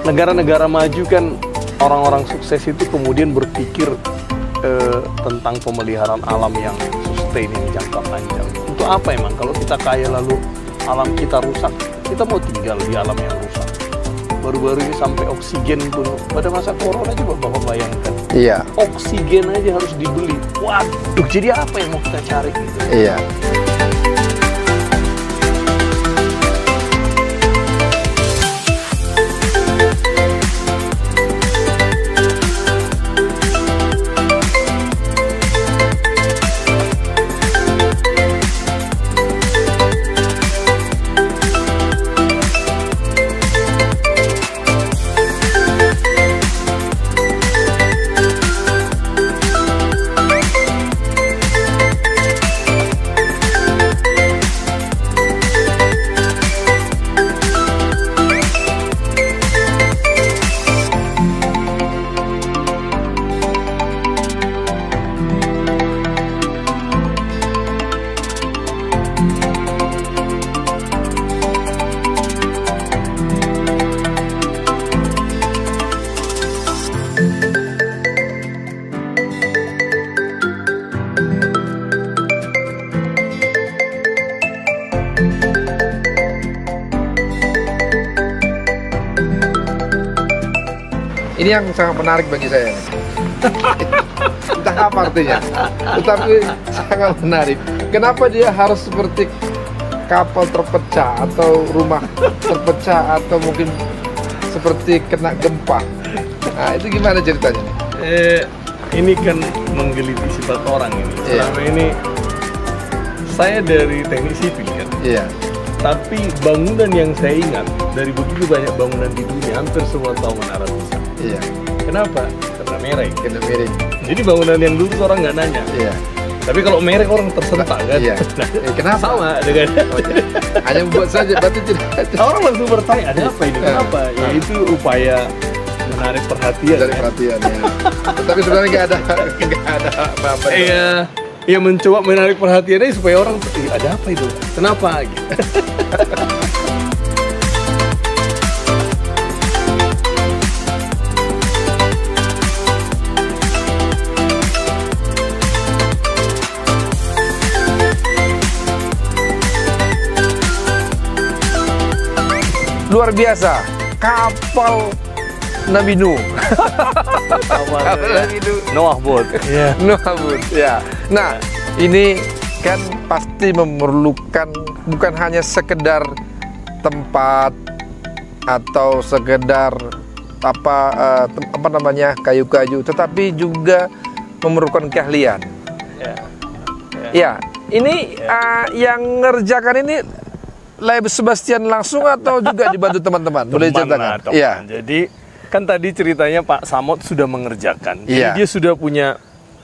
negara-negara maju kan orang-orang sukses itu kemudian berpikir tentang pemeliharaan alam yang sustain, yang jangka panjang. Untuk apa emang kalau kita kaya lalu alam kita rusak? Kita mau tinggal di alam yang rusak. Baru-baru ini sampai oksigen pun, pada masa corona coba Bapak bayangkan. Iya. Oksigen aja harus dibeli. Waduh, jadi apa yang mau kita cari gitu? Iya. Ini yang sangat menarik bagi saya. Entah apa artinya, tetapi sangat menarik. Kenapa dia harus seperti kapal terpecah atau rumah terpecah atau mungkin seperti kena gempa? Nah, itu gimana ceritanya? Ini kan menggeliti sifat orang ini. Selama ini saya dari teknik sipil kan. Iya. Tapi bangunan yang saya ingat dari begitu banyak bangunan di dunia, hampir semua tahu Menara Pisa. Iya. Kenapa? Karena merek. Kena miring. Jadi bangunan yang dulu orang nggak nanya. Iya. Tapi kalau merek orang tersentak kan. Iya. Kenapa? Sama dengan. Oh, iya. Hanya membuat saja, berarti tidak. Orang langsung bertanya, ada apa ini? Kenapa? Ya itu upaya menarik perhatian. Dari perhatian ya. Tapi sebenarnya nggak ada apa-apa. Iya. Ya mencoba menarik perhatiannya supaya orang ada apa itu? Kenapa? Gitu. Luar biasa, kapal Nabi Nuh. Kapal Nabi Nuh. Noah boat. Iya. Noah boat. Ya. Nah, ini kan pasti memerlukan bukan hanya sekedar tempat atau sekedar apa namanya kayu-kayu, tetapi juga memerlukan keahlian. Ya. Ini yang ngerjakan ini Leib Sebastian langsung atau juga dibantu teman-teman? Boleh ceritakan? Iya. Jadi kan tadi ceritanya Pak Samot sudah mengerjakan. Jadi dia sudah punya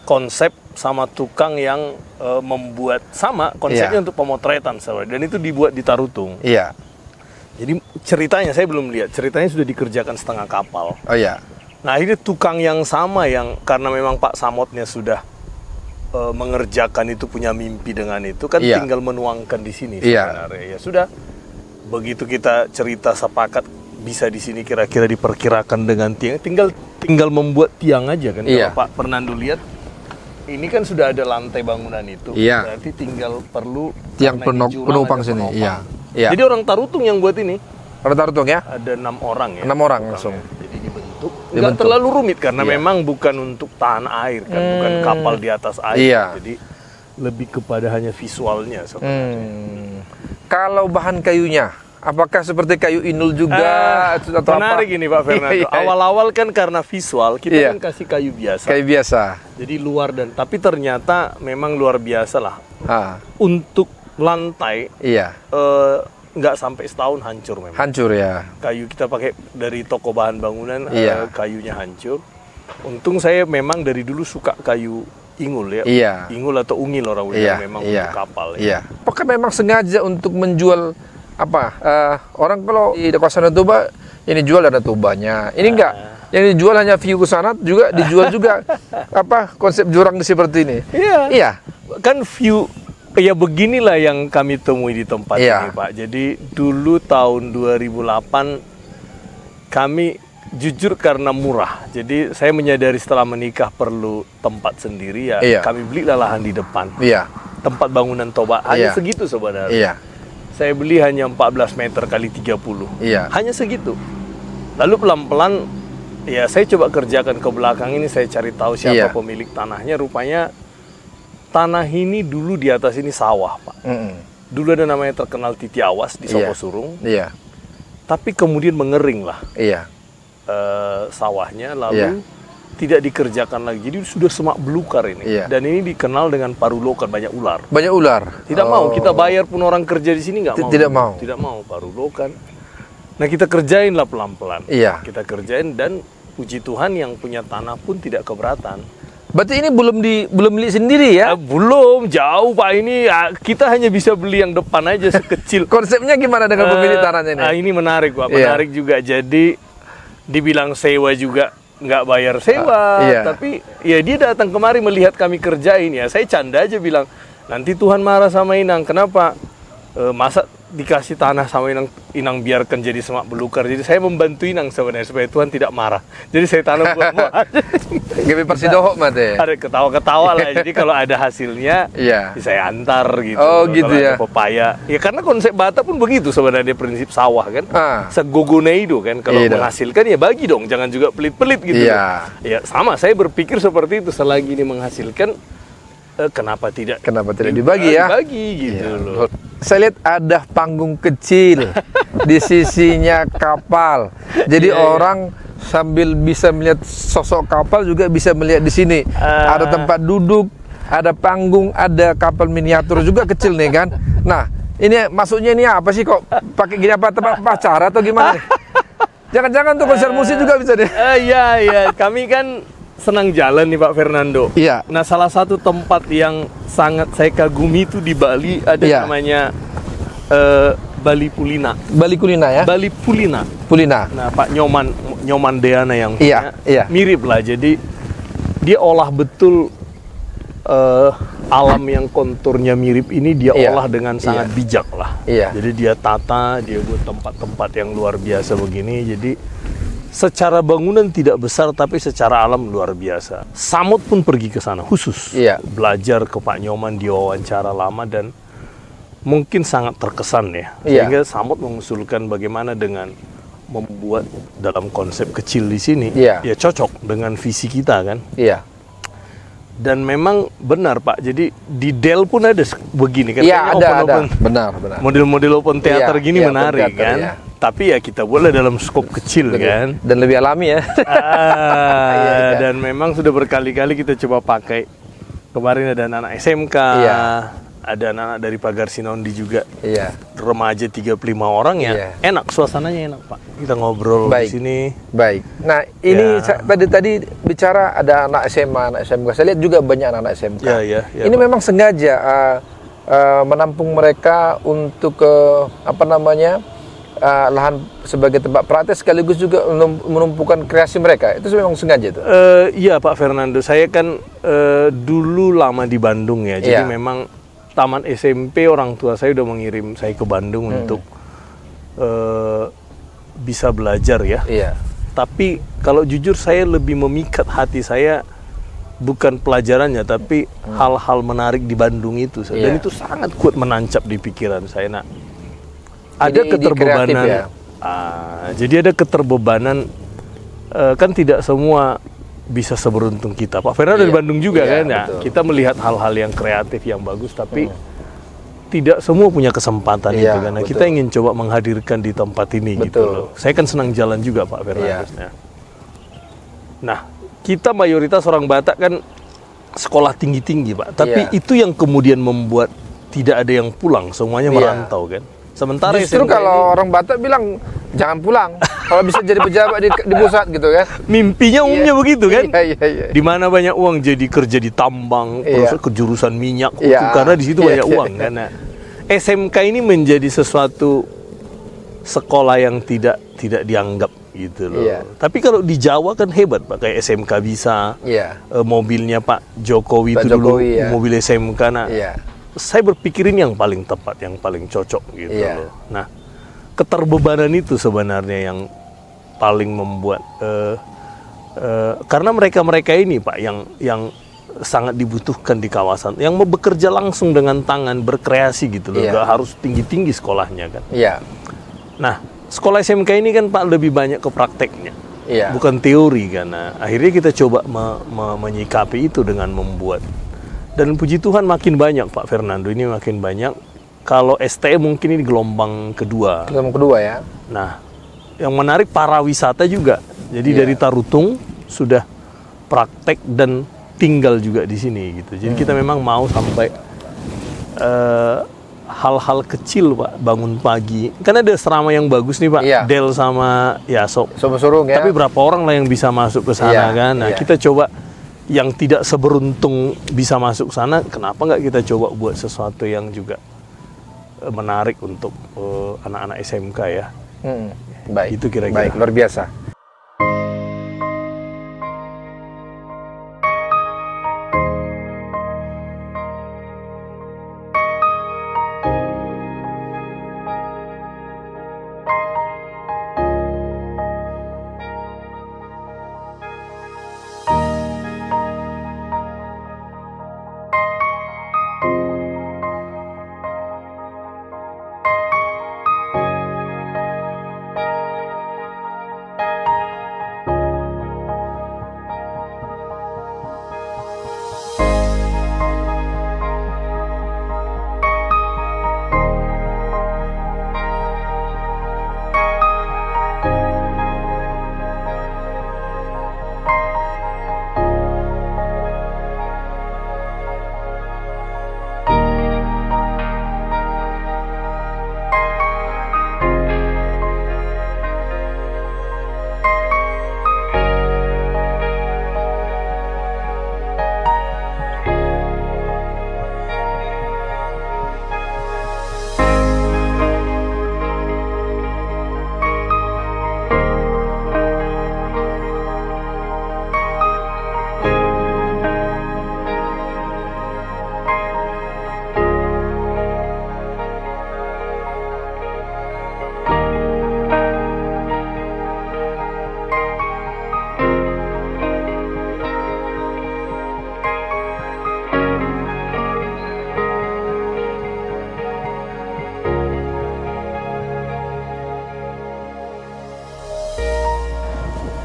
konsep sama tukang yang membuat sama konsepnya untuk pemotretan dan itu dibuat di Tarutung. Iya. Jadi ceritanya saya belum lihat. Ceritanya sudah dikerjakan setengah kapal. Oh iya. Nah ini tukang yang sama yang karena memang Pak Samotnya sudah mengerjakan itu, punya mimpi dengan itu kan, tinggal menuangkan di sini sebenarnya. Ya sudah, begitu kita cerita sepakat bisa di sini kira-kira diperkirakan dengan tiang, tinggal membuat tiang aja kan. Kalau Pak Fernando lihat ini kan sudah ada lantai bangunan itu, berarti tinggal perlu tiang penopang sini. Iya. Jadi orang Tarutung yang buat ini. Orang Tarutung ya? Ada 6 orang ya. 6 orang langsung. Jadi dibentuk. Nggak terlalu rumit karena memang bukan untuk tahan air kan, bukan kapal di atas air. Jadi lebih kepada hanya visualnya sebenarnya. Kalau bahan kayunya, apakah seperti kayu inul juga atau menarik ini Pak Fernando. Awal-awal kan karena visual kita kan kasih kayu biasa. Kayu biasa. Jadi luar tapi ternyata memang luar biasa lah. Untuk lantai nggak sampai setahun hancur memang. Hancur ya. Kayu kita pakai dari toko bahan bangunan, kayunya hancur. Untung saya memang dari dulu suka kayu ingul ya. Ingul atau ungil orang bilang memang untuk kapal. Apakah memang sengaja untuk menjual apa? Orang kalau di kawasan Toba ini jual ada Tobanya. Ini enggak. Yang dijual hanya view ke sana juga dijual juga apa konsep jurang seperti ini. Iya. Kan view. Ya beginilah yang kami temui di tempat ini Pak. Jadi dulu tahun 2008 kami jujur karena murah. Jadi saya menyadari setelah menikah perlu tempat sendiri ya. Kami belilah lahan di depan. Tempat bangunan toba hanya segitu sebenarnya. Saya beli hanya 14 meter kali 30. Hanya segitu. Lalu pelan-pelan ya saya coba kerjakan ke belakang ini, saya cari tahu siapa pemilik tanahnya. Rupanya tanah ini dulu di atas ini sawah, Pak. Dulu ada namanya terkenal Titi Awas di Soposurung. Tapi kemudian mengering lah. Sawahnya lalu tidak dikerjakan lagi. Jadi sudah semak belukar ini. Dan ini dikenal dengan Parulokan, banyak ular. Banyak ular. Tidak mau kita bayar pun orang kerja di sini nggak mau. Tidak mau Parulokan. Nah kita kerjain lah pelan-pelan. Kita kerjain dan puji Tuhan yang punya tanah pun tidak keberatan. Berarti ini belum beli sendiri ya? Belum, jauh Pak. Ini kita hanya bisa beli yang depan aja sekecil. Konsepnya gimana dengan pemilik tanahnya ini? Ini menarik Pak, menarik juga. Jadi dibilang sewa juga nggak bayar sewa, tapi ya dia datang kemari melihat kami kerjain ya. Saya canda aja bilang, nanti Tuhan marah sama Inang. Kenapa? Masa dikasih tanah sama Inang biarkan jadi semak belukar. Jadi saya membantu Inang sebenarnya supaya Tuhan tidak marah. Jadi saya tanam buah-buahan. Gibi persidohok mate. Ada ketawa-ketawa lah. Jadi kalau ada hasilnya, saya antar gitu. Oh gitu kalau ya. Ada pepaya. Ya karena konsep Batak pun begitu sebenarnya, prinsip sawah kan. Segogoneido kan. Kalau menghasilkan ya bagi dong, jangan juga pelit-pelit gitu. Ya sama, saya berpikir seperti itu. Selagi ini menghasilkan, kenapa tidak dibagi ya? Dibagi gitu loh. Saya lihat ada panggung kecil di sisinya kapal. Jadi orang sambil bisa melihat sosok kapal juga bisa melihat di sini. Ada tempat duduk, ada panggung, ada kapal miniatur juga kecil nih kan. Nah, ini maksudnya ini apa sih kok pakai gini, apa tempat pacara atau gimana? Jangan-jangan tuh konser musik juga bisa deh. Iya, kami kan senang jalan nih Pak Fernando. Nah, salah satu tempat yang sangat saya kagumi itu di Bali ada namanya Bali Pulina. Bali Kulina ya? Bali Pulina. Nah, Pak Nyoman Deana yang punya mirip lah. Jadi dia olah betul alam yang konturnya mirip ini, dia olah dengan sangat bijak lah. Jadi dia tata, dia buat tempat-tempat yang luar biasa begini. Jadi secara bangunan tidak besar, tapi secara alam luar biasa. Samut pun pergi ke sana khusus belajar ke Pak Nyoman, diwawancara lama dan mungkin sangat terkesan ya. Sehingga Samut mengusulkan bagaimana dengan membuat dalam konsep kecil di sini ya cocok dengan visi kita kan. Dan memang benar Pak. Jadi di Del pun ada begini kan. Ada. Benar. Model-model open theater gini menarik kan. Tapi ya kita boleh dalam skop kecil kan. Dan lebih alami ya. Dan memang sudah berkali-kali kita coba pakai. Kemarin ada anak SMK, ada anak dari Pagar Sinondi juga. Remaja 35 orang ya. Enak, suasananya enak Pak. Kita ngobrol di sini. Baik. Nah ini tadi bicara ada anak SMA, anak SMK. Saya lihat juga banyak anak SMK. Ini memang sengaja menampung mereka untuk lahan sebagai tempat praktek sekaligus juga menumpukan kreasi mereka. Itu memang sengaja itu? Iya Pak Fernando, saya kan dulu lama di Bandung ya. Jadi memang taman SMP orang tua saya udah mengirim saya ke Bandung untuk bisa belajar ya. Tapi kalau jujur saya lebih memikat hati saya bukan pelajarannya, tapi hal-hal menarik di Bandung itu. Dan itu sangat kuat menancap di pikiran saya. Nah, ada keterbebanan. Jadi ada keterbebanan, kan tidak semua bisa seberuntung kita. Pak Fernando dari Bandung juga kan. Ya, kita melihat hal-hal yang kreatif yang bagus, tapi tidak semua punya kesempatan itu kan. Nah, kita ingin coba menghadirkan di tempat ini gitu loh. Saya kan senang jalan juga Pak Fernando. Nah, kita mayoritas orang Batak kan sekolah tinggi-tinggi Pak. Tapi itu yang kemudian membuat tidak ada yang pulang, semuanya merantau kan. Sementara justru kalau orang Batak bilang jangan pulang kalau bisa jadi pejabat di pusat gitu kan. Mimpinya umumnya begitu kan. Di mana banyak uang jadi kerja di tambang, kejurusan minyak karena di situ banyak uang kan. Nah, SMK ini menjadi sesuatu sekolah yang tidak dianggap gitu loh. Tapi kalau di Jawa kan hebat Pak, kayak SMK bisa. Mobilnya Pak Jokowi itu dulu mobil SMK. Nah, saya berpikir ini yang paling tepat, yang paling cocok gitu loh. Nah, keterbebanan itu sebenarnya yang paling membuat karena mereka ini Pak yang sangat dibutuhkan di kawasan, yang mau bekerja langsung dengan tangan, berkreasi gitu loh, nggak harus tinggi-tinggi sekolahnya kan. Iya. Nah, sekolah SMK ini kan Pak lebih banyak ke prakteknya, bukan teori kan. Nah, akhirnya kita coba menyikapi itu dengan membuat, dan puji Tuhan makin banyak Pak Fernando, ini makin banyak. Kalau STM mungkin ini gelombang kedua. Gelombang kedua ya. Nah, yang menarik para wisata juga. Jadi dari Tarutung sudah praktek dan tinggal juga di sini gitu. Jadi kita memang mau sampai hal-hal kecil Pak, bangun pagi. Kan ada serama yang bagus nih Pak, Del sama Yasop. Surung ya. Tapi berapa orang lah yang bisa masuk ke sana kan? Nah kita coba yang tidak seberuntung bisa masuk sana, kenapa nggak kita coba buat sesuatu yang juga menarik untuk anak-anak SMK ya? Baik. Itu kira-kira. Baik, luar biasa.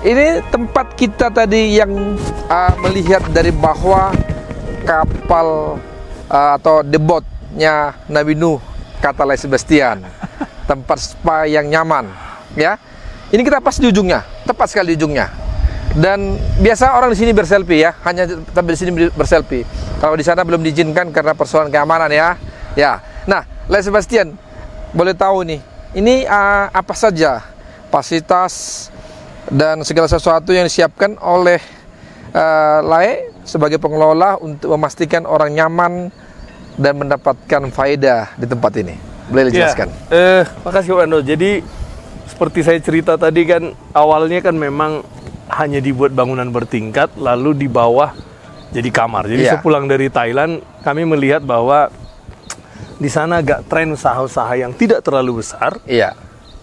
Ini tempat kita tadi yang melihat dari bawah kapal atau the boatnya Nabi Nuh, kata Les Sebastian. Tempat spa yang nyaman, ya. Ini kita pas di ujungnya, tepat sekali di ujungnya. Dan biasa orang di sini berselfie ya, hanya sampai di sini berselfie. Kalau di sana belum diizinkan karena persoalan keamanan ya. Ya. Nah, Les Sebastian, boleh tahu nih, ini apa saja fasilitas dan segala sesuatu yang disiapkan oleh LAE sebagai pengelola untuk memastikan orang nyaman dan mendapatkan faedah di tempat ini. Boleh dijelaskan? Makasih Pak Ando. Jadi seperti saya cerita tadi kan, awalnya kan memang hanya dibuat bangunan bertingkat, lalu di bawah jadi kamar. Jadi sepulang dari Thailand, kami melihat bahwa di sana agak tren usaha-usaha yang tidak terlalu besar.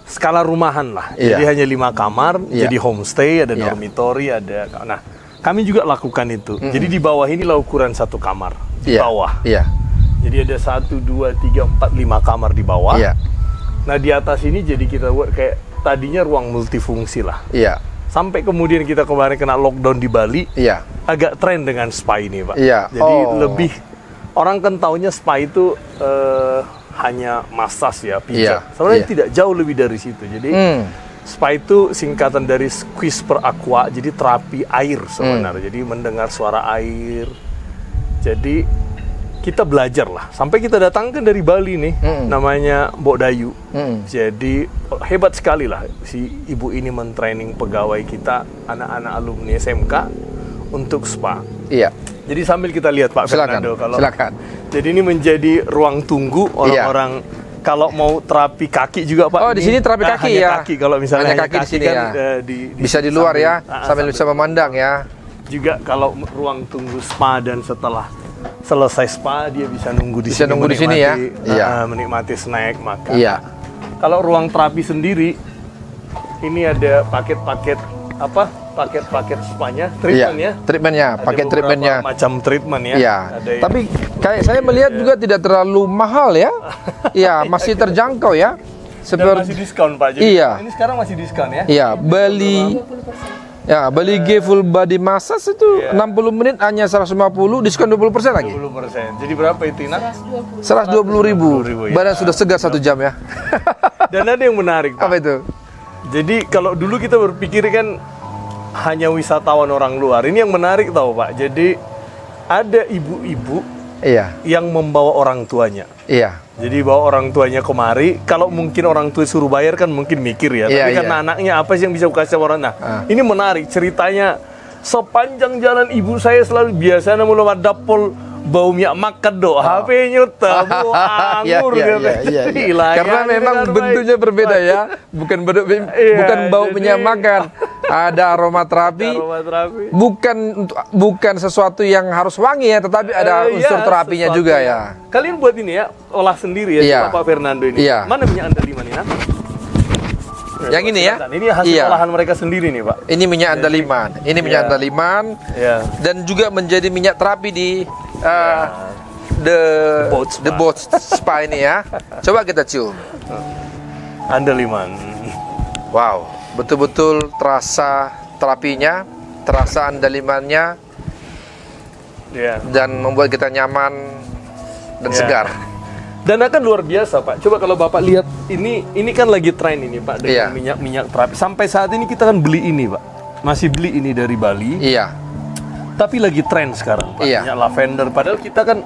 Skala rumahan lah, jadi hanya 5 kamar, jadi homestay, ada dormitory, ada. Nah, kami juga lakukan itu. Jadi di bawah inilah ukuran 1 kamar di bawah. Jadi ada 1, 2, 3, 4, 5 kamar di bawah. Nah di atas ini jadi kita buat kayak tadinya ruang multifungsi lah. Sampai kemudian kita kemarin kena lockdown di Bali, agak tren dengan spa ini Pak. Jadi lebih orang kan taunya spa itu hanya massage ya, pijat. Sebenarnya tidak jauh lebih dari situ. Jadi spa itu singkatan dari squeeze per aqua, jadi terapi air sebenarnya. Jadi mendengar suara air. Jadi kita belajar lah. Sampai kita datangkan dari Bali nih, namanya Mbok Dayu. Jadi hebat sekali lah si ibu ini mentraining pegawai kita, anak-anak alumni SMK untuk spa. Jadi sambil kita lihat Pak Fernando, silakan. Jadi ini menjadi ruang tunggu orang-orang kalau mau terapi kaki juga Pak. Oh, di sini terapi kaki ya. Kaki kalau misalnya hanya kaki di sini kan, ya. Bisa di luar sambil, ya, sambil bisa memandang ya. Juga kalau ruang tunggu spa dan setelah selesai spa dia bisa nunggu di sini. Bisa nunggu di sini ya. Menikmati snack, makan. Kalau ruang terapi sendiri Ini ada paket-paket apa? Paket-paket spanya, treatment ya. Treatmentnya, paket treatmentnya. Macam treatment ya. Iya. Tapi kayak saya melihat juga tidak terlalu mahal ya. Iya, masih terjangkau ya. Dan masih diskon Pak. Jadi ini sekarang masih diskon ya. Iya, Bali G full body massage itu 60 menit hanya 150, diskon 20% lagi. 20%. Jadi berapa itu, Nak? 120.000. Badan sudah segar 1 jam ya. Dan ada yang menarik, Pak. Apa itu? Jadi kalau dulu kita berpikir kan hanya wisatawan orang luar. Ini yang menarik tahu Pak. Jadi ada ibu-ibu yang membawa orang tuanya. Iya. Jadi bawa orang tuanya kemari. Kalau mungkin orang tua suruh bayar kan mungkin mikir ya. Tapi kan anaknya apa sih yang bisa kasih orang. Nah, ini menarik ceritanya. Sepanjang jalan ibu saya selalu biasanya mulai dapol bau minyak makan HP nyuta, bau anggur Karena memang bentuknya berbeda ya, bukan bau minyak makan. Ada aromaterapi, bukan sesuatu yang harus wangi ya, tetapi ada unsur terapinya juga ya. Kalian buat ini ya, olah sendiri ya, Pak Fernando ini. Mana minyak andaliman ini? Yang ini ya? Ini hasil olahan mereka sendiri nih Pak. Ini minyak andaliman, ini minyak andaliman, dan juga menjadi minyak terapi di the boat spa ini ya. Coba kita cium. Andaliman. Wow, betul-betul terasa terapinya, terasa andalimannya, dan membuat kita nyaman dan segar. Dan akan luar biasa Pak. Coba kalau Bapak lihat ini kan lagi tren ini Pak dengan minyak-minyak terapi. Sampai saat ini kita kan beli ini Pak. Masih beli ini dari Bali. Iya. Tapi lagi tren sekarang Pak. Minyak lavender. Padahal kita kan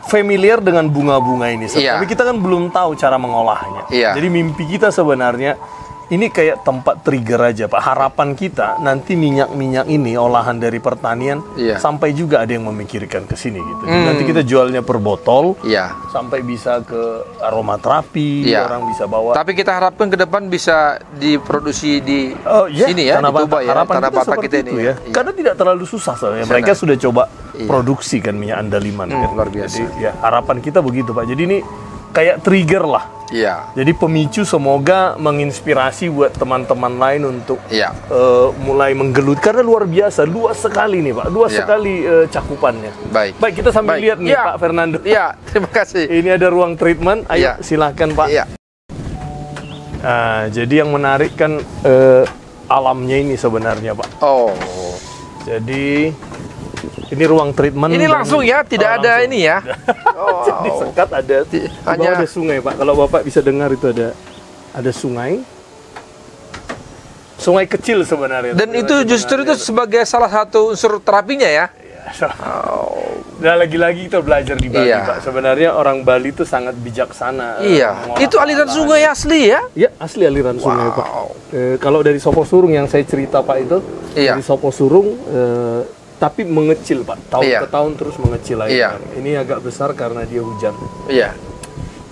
familiar dengan bunga-bunga ini. Tapi kita kan belum tahu cara mengolahnya. Jadi mimpi kita sebenarnya ini kayak tempat trigger aja Pak. Harapan kita nanti minyak-minyak ini olahan dari pertanian sampai juga ada yang memikirkan ke sini gitu. Nanti kita jualnya per botol sampai bisa ke aromaterapi, orang bisa bawa. Tapi kita harapkan ke depan bisa diproduksi di sini ya, di Tuba ya, Tanah Batak kita ini. Karena tidak terlalu susah soalnya. Mereka sudah coba produksi kan minyak andaliman kan. Luar biasa. Jadi harapan kita begitu Pak. Jadi ini kayak trigger lah. Jadi pemicu semoga menginspirasi buat teman-teman lain untuk mulai menggelut karena luar biasa, luas sekali nih Pak, luas sekali cakupannya. Baik, kita sambil lihat nih Pak Fernando. Terima kasih. Ini ada ruang treatment. Ayo silahkan Pak. Nah, jadi yang menarik kan alamnya ini sebenarnya Pak. Jadi ini ruang treatment. Ini langsung ya, tidak ada langsung. Ini ya. Jadi sekat ada, hanya ada sungai Pak. Kalau Bapak bisa dengar itu ada sungai. Sungai kecil sebenarnya. Dan itu justru itu sebagai salah satu unsur terapinya ya. Dan lagi-lagi kita belajar di Bali Pak. Sebenarnya orang Bali itu sangat bijaksana. Itu aliran sungai asli ya? Iya, asli aliran sungai Pak. Kalau dari Soposurung yang saya cerita Pak itu, dari Soposurung tapi mengecil Pak, tahun ke tahun terus mengecil aja. Ini agak besar karena dia hujan.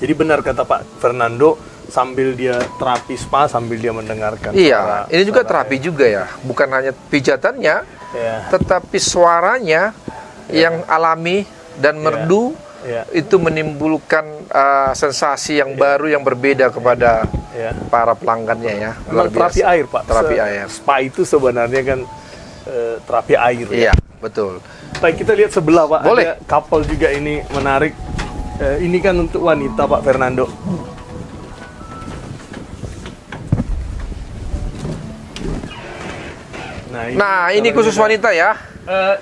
Jadi benar kata Pak Fernando, sambil dia terapi spa sambil dia mendengarkan. Ini juga terapi juga ya, bukan hanya pijatannya, tetapi suaranya yang alami dan merdu itu menimbulkan sensasi yang baru yang berbeda kepada para pelanggannya ya. Terapi air Pak. Terapi air. Spa itu sebenarnya kan terapi air ya. Betul. Baik, kita lihat sebelah Pak. Boleh. Ada couple juga ini menarik. Ini kan untuk wanita Pak Fernando. Nah, ini khusus wanita ya.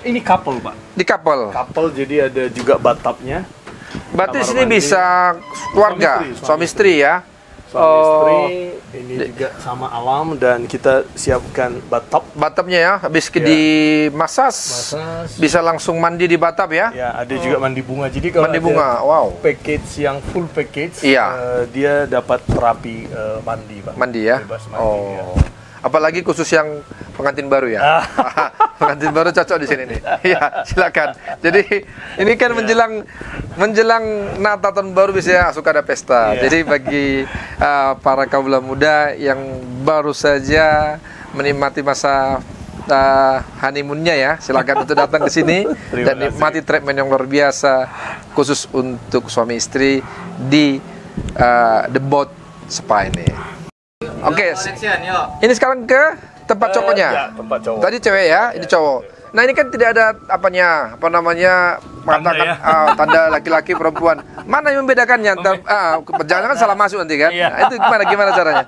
Ini couple Pak. Di couple. Couple jadi ada juga bathtubnya. Berarti sini bisa keluarga, suami istri ya. Suami istri, ini juga sama alam dan kita siapkan bathtub. Bathtubnya ya, habis di massage, bisa langsung mandi di bathtub ya? Ya, ada juga mandi bunga. Jadi kalau mandi bunga, package yang full package, dia dapat terapi mandi Pak. Mandi ya? Bebas mandi, Apalagi khusus yang pengantin baru ya. Pengantin baru cocok di sini nih. Ya, silakan. Jadi ini kan menjelang Natal tahun baru biasanya suka ada pesta. Jadi bagi para kaula muda yang baru saja menikmati masa honeymoonnya ya, silakan untuk datang ke sini dan nikmati treatment yang luar biasa khusus untuk suami istri di The Boat Spa ini. Oke. Ini sekarang ke tempat cowoknya. Ya, tempat cowok. Tadi cewek ya, ini cowok. Nah ini kan tidak ada apa namanya mengatakan tanda laki-laki perempuan. Mana yang membedakannya? Jangan salah masuk nanti kan? Iya. Nah, itu gimana caranya?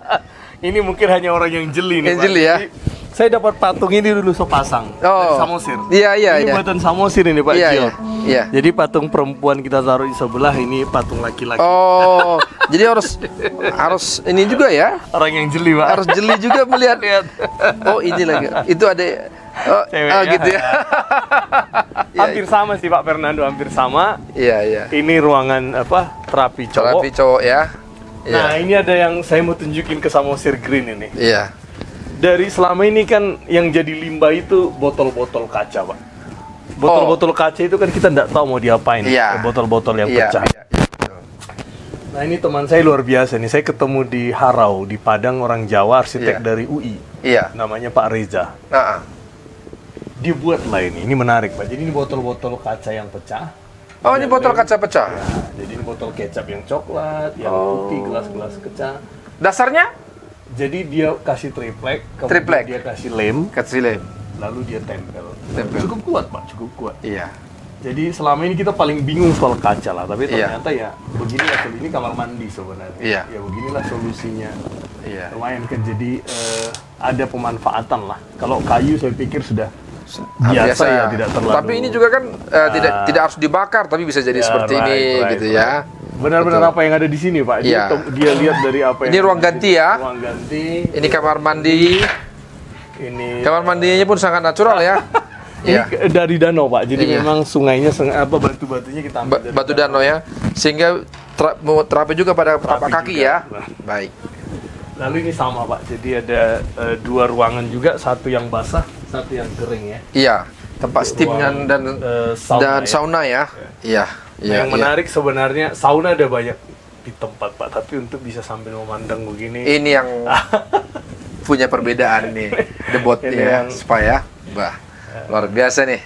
Ini mungkin hanya orang yang jeli nih, Yang Pak. jeli ya. Jadi, saya dapat patung ini dulu sepasang dari Samosir. Iya. Ini buatan Samosir ini Pak Gio. Iya. Jadi patung perempuan kita taruh di sebelah, ini patung laki-laki. Oh, jadi harus ini juga ya? Orang yang jeli Pak. Harus jeli juga melihat. Lihat. Oh ini lagi. Itu ada. Ceweknya. Gitu ya. Hampir sama sih Pak Fernando, hampir sama. Iya. Ini ruangan terapi cowok. Terapi cowok ya. Nah, ini ada yang saya mau tunjukin ke Samosir Green ini. Iya. Dari selama ini kan yang jadi limbah itu botol-botol kaca, Pak. Botol-botol kaca itu kan kita nggak tahu mau diapain. Iya. Botol-botol yang Iya. pecah. Nah, ini teman saya luar biasa nih. Saya ketemu di Harau, di Padang, orang Jawa, arsitek dari UI. Iya. Namanya Pak Reza. Dia buat lah ini menarik Pak. Jadi ini botol-botol kaca yang pecah. Oh, ini botol kaca pecah. Ya, jadi ini botol kecap yang coklat, yang putih, gelas-gelas pecah. Dasarnya? Jadi dia kasih triplek, Triplek. dia kasih lem, lalu dia tempel. Cukup kuat Pak, cukup kuat. Iya. Jadi selama ini kita paling bingung soal kaca lah, tapi Iya. ternyata ya beginilah, ini kamar mandi sebenarnya. Iya. Ya beginilah solusinya. Iya. Lumayan kan, jadi ada pemanfaatan lah. Kalau kayu saya pikir sudah biasa ya, tidak terlalu. Tapi ini juga kan tidak harus dibakar, tapi bisa jadi seperti ini gitu ya. Benar-benar apa yang ada di sini Pak. Iya. Dia lihat dari apa yang Ini ruang ganti ya. Ruang ganti. Ini kamar mandi. Ini Kamar mandinya pun sangat natural ya. ini Iya. dari danau Pak. Jadi Iya. memang sungainya batu-batunya kita ambil dari Batu danau ya. Sehingga terapi juga pada telapak kaki juga. ya. Nah. Baik. Lalu ini sama Pak. Jadi ada dua ruangan juga, satu yang basah, satu yang kering ya. Iya. Tempat steam Ruang, dan sauna ya. Iya. Yang menarik sebenarnya sauna ada banyak di tempat Pak, tapi untuk bisa sambil memandang begini. Ini yang punya perbedaan nih, debotnya, Ini yang- supaya, luar biasa nih.